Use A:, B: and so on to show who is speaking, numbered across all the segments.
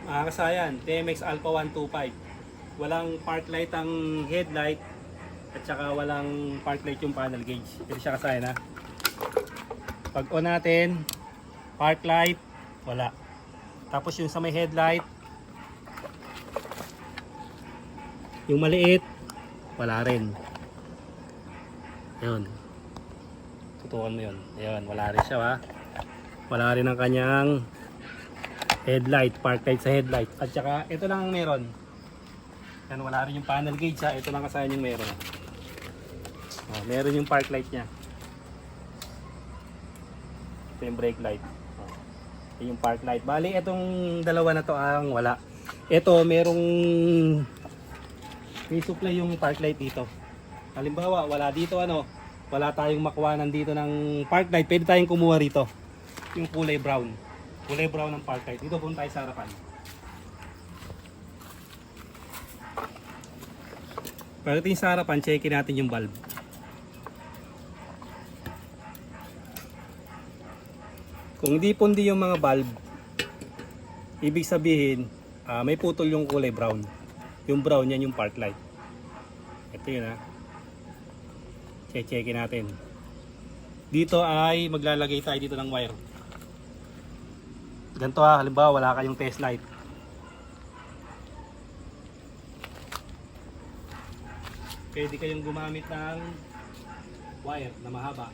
A: Kasayan, TMX Alpha 125. Walang park light ang headlight at saka walang park light yung panel gauge. Pero siya kasayan ha. Pag on natin, park light, wala. Tapos yung sa may headlight, yung maliit, wala rin. Yun. Tutukan mo yun. Ayun, wala rin siya ha. Wala rin ang kanyang headlight, park light sa headlight. At saka ito lang ang meron. Yan, wala rin yung panel gauge ha. Ito lang kasayan yung meron. Meron yung park light nya. Ito yung brake light. Ito yung park light. Bali, itong dalawa na to ang wala. Ito, may supply yung park light dito. Halimbawa, wala dito wala tayong makuhanan dito ng park light. Pwede tayong kumuha rito. Yung kulay brown. Kulay brown ng park light. Dito punta tayo sa harapan. Pagdating sa harapan, checkin natin yung bulb. Kung hindi pundi yung mga bulb, ibig sabihin may putol yung kulay brown. Yung brown yan yung park light. Ito yun ha. Checkin natin. Dito ay maglalagay tayo dito ng wire. Ganito ha, halimbawa wala kayong test light. Pwede kayong gumamit ng wire na mahaba.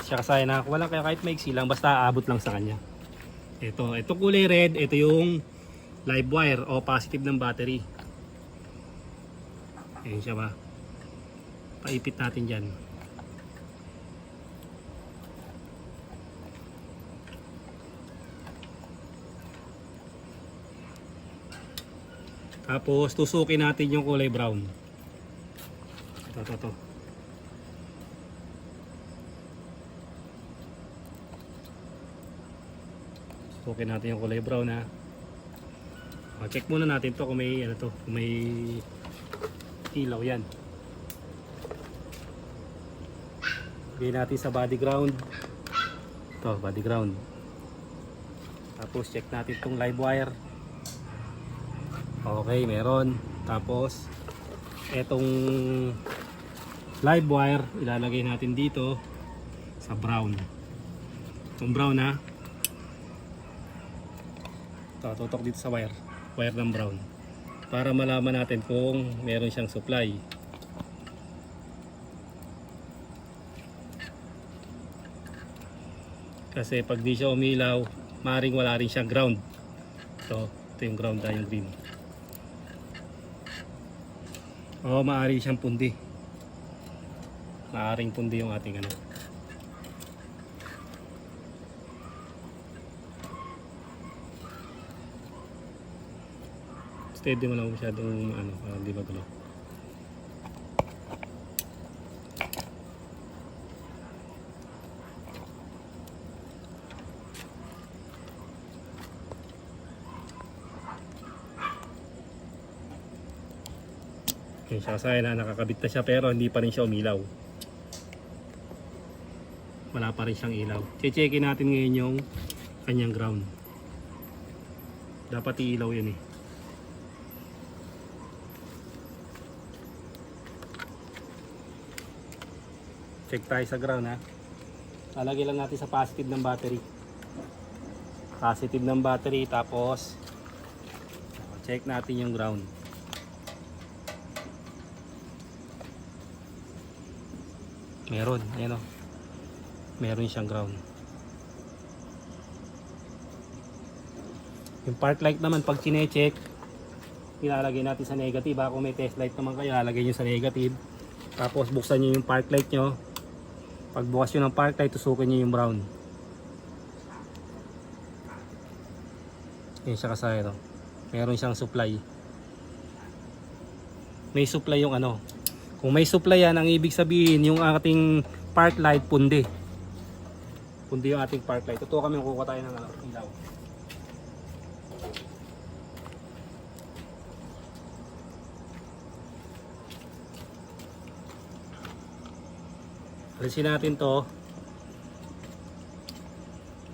A: Siya kasaya na walang kaya kahit maiksi lang basta aabot lang sa kanya. Ito kulay red, ito yung live wire o positive ng battery. Ayan siya ba? Paipit natin dyan. Tapos tusukin natin yung kulay brown. Ito. Tusukin natin yung kulay brown ha. Check muna natin to kung may kung may ilaw yan. Bigyan natin sa body ground. Ito, body ground. Tapos check natin tong live wire. Okay, meron. Tapos etong live wire ilalagay natin dito sa brown. Itong brown ha. Ito, tutok dito sa wire ng brown para malaman natin kung meron siyang supply. Kasi pag di siya umilaw, maaaring wala rin siyang ground. Ito yung ground na yung green. O maaari siyang pundi. Maaaring pundi yung ating steady mo lang masyadong hindi magulo. Okay, siya na nakakabit na siya pero hindi pa rin siya umilaw. Wala pa rin siyang ilaw. Che-checkin natin ngayon yung kanyang ground. Dapat iilaw yan eh. Check tayo sa ground ha. Lalagay lang natin sa positive ng battery. Positive ng battery tapos check natin yung ground. Meron, ayan o. Meron siyang ground. Yung park light naman pag chine-check, ilalagay natin sa negative. Kung may test light naman kayo, ilalagay nyo sa negative. Tapos buksan nyo yung park light nyo. Pag bukas nyo ng park light, tusukin nyo yung brown. Yan siya kasaya. Meron siyang supply. May supply yung Kung may supply yan, ang ibig sabihin yung ating park light pundi. Pundi yung ating park light. Ito kami kukuha tayo ng ilaw. Alisin natin to.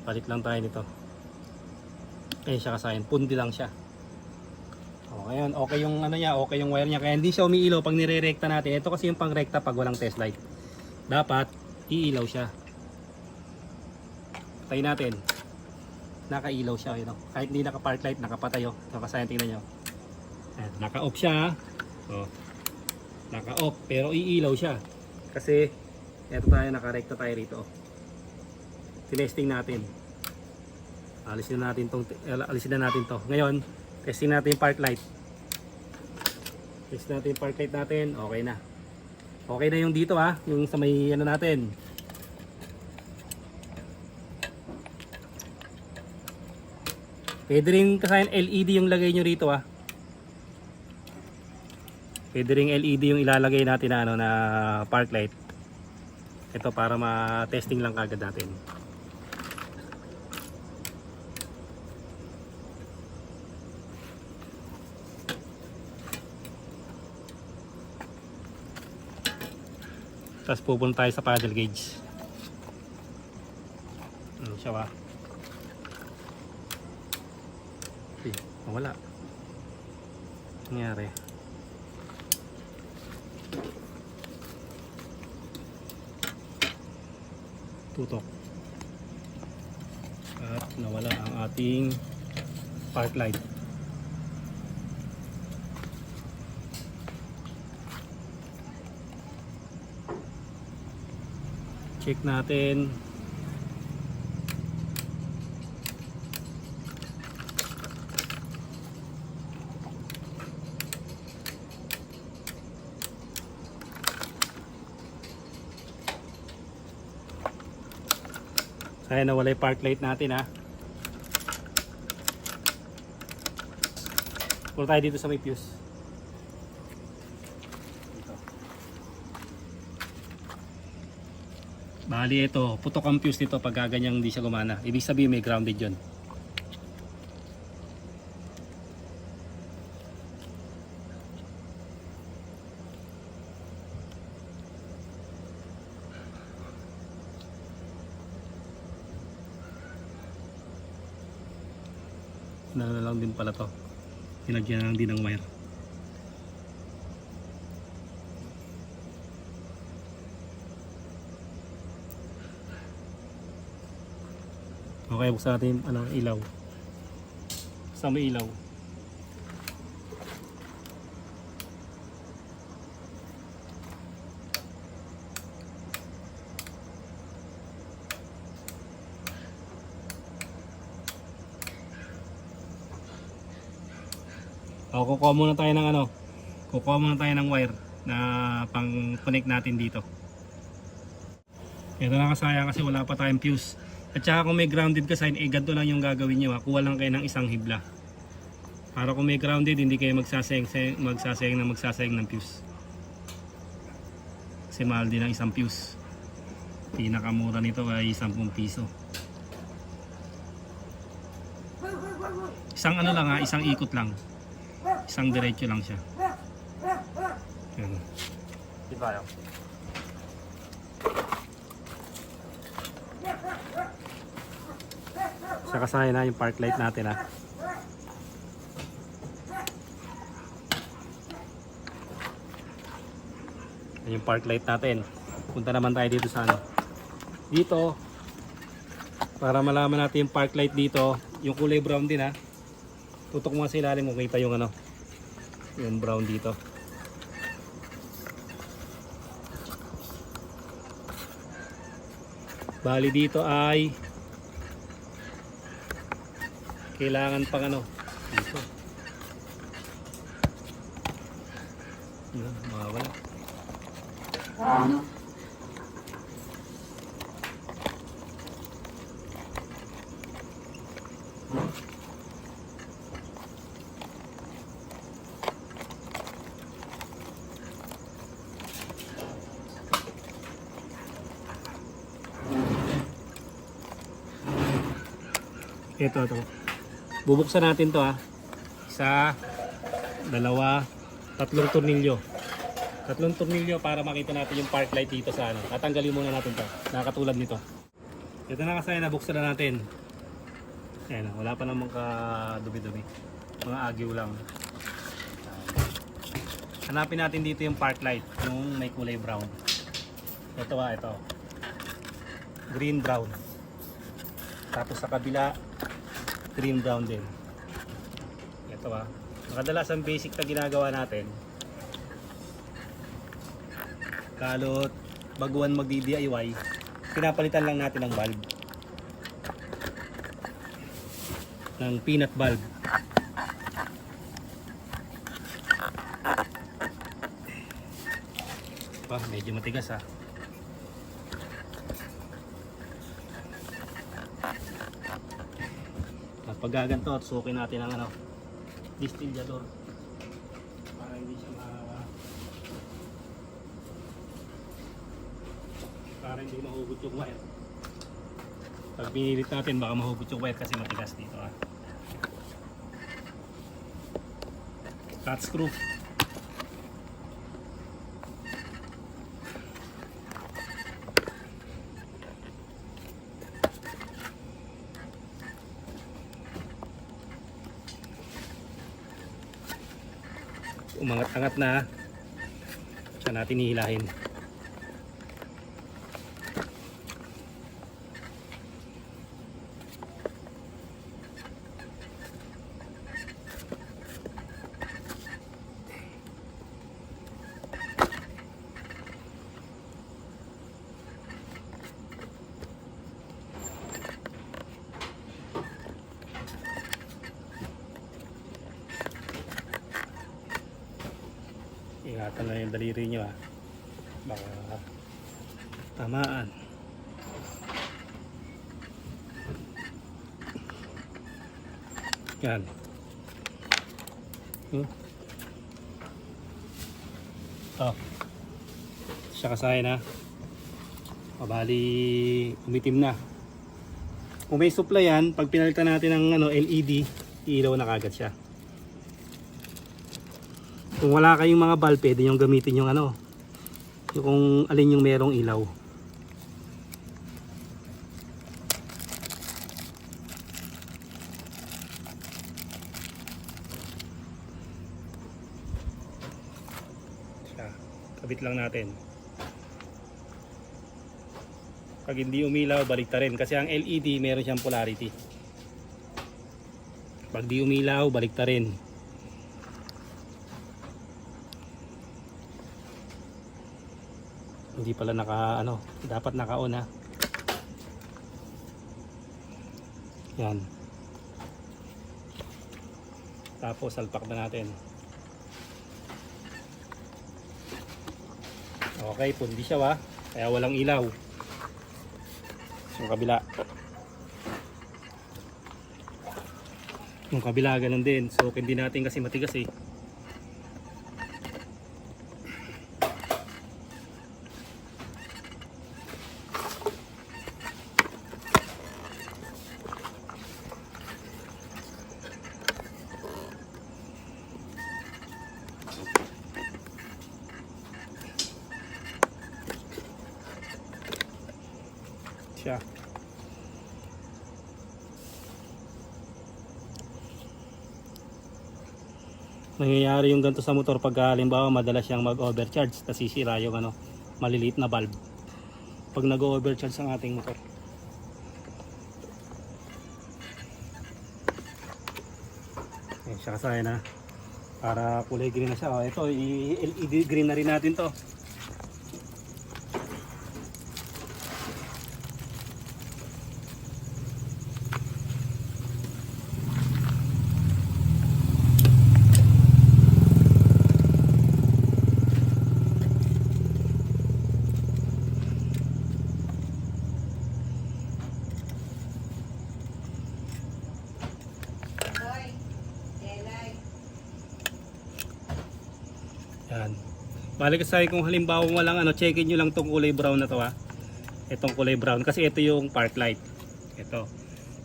A: Palit lang tayo nito. Ayun siya kasayan, pundi lang siya. O, ngayon, okay yung ano niya, okay yung wire niya. Kaya hindi siya umiilaw pag nire-rekta natin. Ito kasi yung pang-rekta pag walang test light. Dapat iilaw siya. Patay natin. Nakailaw siya, you know? Kahit hindi naka-park light, nakapatay. Oh. Nakasayan, tingnan nyo. Ayan, naka-off siya. Oh. Naka-off, pero iilaw siya. Kasi eto tayo, naka-rekta tayo rito. Oh. Tinesting natin. Alisin na natin to. Ngayon, testing natin yung park light. Test natin yung park light natin. Okay na. Okay na yung dito ha. Yung sa may ano natin. Pwede rin kasayan LED yung lagay nyo rito ha. Pwede rin LED yung ilalagay natin na, ano, na park light. Ito para ma-testing lang kagad natin. Tapos pupunta tayo sa paddle gauge. Siya ba? Okay, wala. Nangyari. Tutok. At nawala ang ating park light. Check natin. Kaya nawala yung park light natin ha. Punta tayo dito sa may fuse. Bali ito, putok ang fuse nito pag ganyang hindi siya gumana. Ibig sabihin may grounded yun. Na lang din pala to. Pinagyan lang din ng wire. Okay, buksan natin ano, ilaw. Sa may ilaw. O, kukuha muna tayo ng ano. Kukuha muna tayo ng wire na pang connect natin dito. Ito na kasaya kasi wala pa tayong fuse. At saka kung may grounded ka sign, ganito lang yung gagawin nyo ha. Kuha lang kayo ng isang hibla. Para kung may grounded, hindi kayo magsasayang ng fuse. Kasi mahal din ang isang fuse. Pinakamura nito ay 10 piso. Isang ano lang ha, isang ikot lang. Isang diretso lang siya. Yan. Diba yun? Kasaya na yung park light natin ha. Yung park light natin. Punta naman tayo dito sa ano. Dito para malaman natin yung park light dito, yung kulay brown din ha. Tutok mo sa ilalim kung kita yung ano, yung brown dito. Bali dito ay kailangan pang ano dito. Yan, mawawala. Ito. Bubuksan natin to ha. Isa, dalawa, tatlong tornilyo. Tatlong tornilyo para makita natin yung park light dito sa ano. Tatanggalin muna natin to. Nakatulad nito. Ito na kasi nabuksan na natin. Ayan, wala pa namang ka-dumi-dumi. Mga agyo lang. Hanapin natin dito yung park light, yung may kulay brown. Ito ito. Green brown. Tapos sa kabila, green brown din. Ito Kadalasan basic na ginagawa natin. Kalot, baguhan magdi-DIY, pinapalitan lang natin ng bulb. Ng peanut bulb. Medyo matigas At pag gaganto, sukin natin ang distillador para hindi siya para hindi mahugot yung wire. Pag pinilit natin baka mahugot yung wire kasi matigas dito Cut screw. Umangat-angat na. Saan natin hihilahin. Ingatan na yung daliri nyo baka tamaan. Yan. Siya kasahin Mabali umitim na. Kung may supply yan, pag pinalitan natin ng LED, ilaw na kagad siya. Kung wala kayong mga bulb, pwede nyo gamitin yung yung kung alin yung merong ilaw. Kabit lang natin. Pag hindi umilaw, baliktarin kasi ang LED meron siyang polarity. Pag di umilaw, baliktarin. Hindi pala dapat naka-on Yan. Tapos salpak na natin. Okay, pundi siya kaya walang ilaw. Yung kabila. Yung kabila ganun din. So hindi natin kasi matigas siya. Nangyayari yung ganito sa motor pag halimbawa madalas siyang mag-overcharge, nasisira yung maliliit na valve pag nag-overcharge ang ating motor. Ayan siya kasahin para kulay green na siya. Ito i-LED green na rin natin to. Yan. Balik sa kung halimbawa walang checkin nyo lang tong kulay brown na to Itong kulay brown kasi ito yung park light. Ito.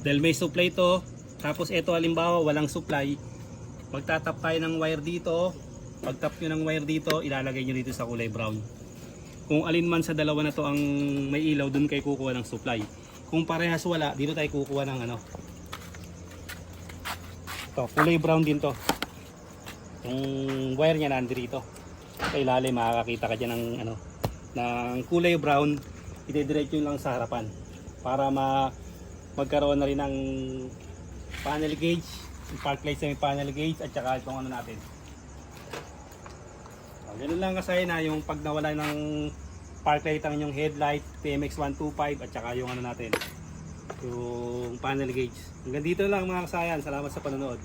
A: Dahil may supply to, tapos ito halimbawa walang supply, magtatap tayo ng wire dito. Pag tap nyo ng wire dito, ilalagay nyo dito sa kulay brown. Kung alin man sa dalawa na to ang may ilaw, dun kayo kukuha ng supply. Kung parehas wala, dito tayo kukuha ng ano. Ito, kulay brown din to. Yung wire niya nandito. Sa ilalim makakakita ka dyan ng ano, ng kulay brown. Ide-diretso yun lang sa harapan para magkaroon na rin ng panel gauge, yung park lights na may panel gauge at saka itong ano natin. Ganun lang kasi na yung pag nawala ng park light ang inyong headlight, TMX125 at saka yung ano natin, yung panel gauge. Hanggang dito lang mga kasayan. Salamat sa panonood.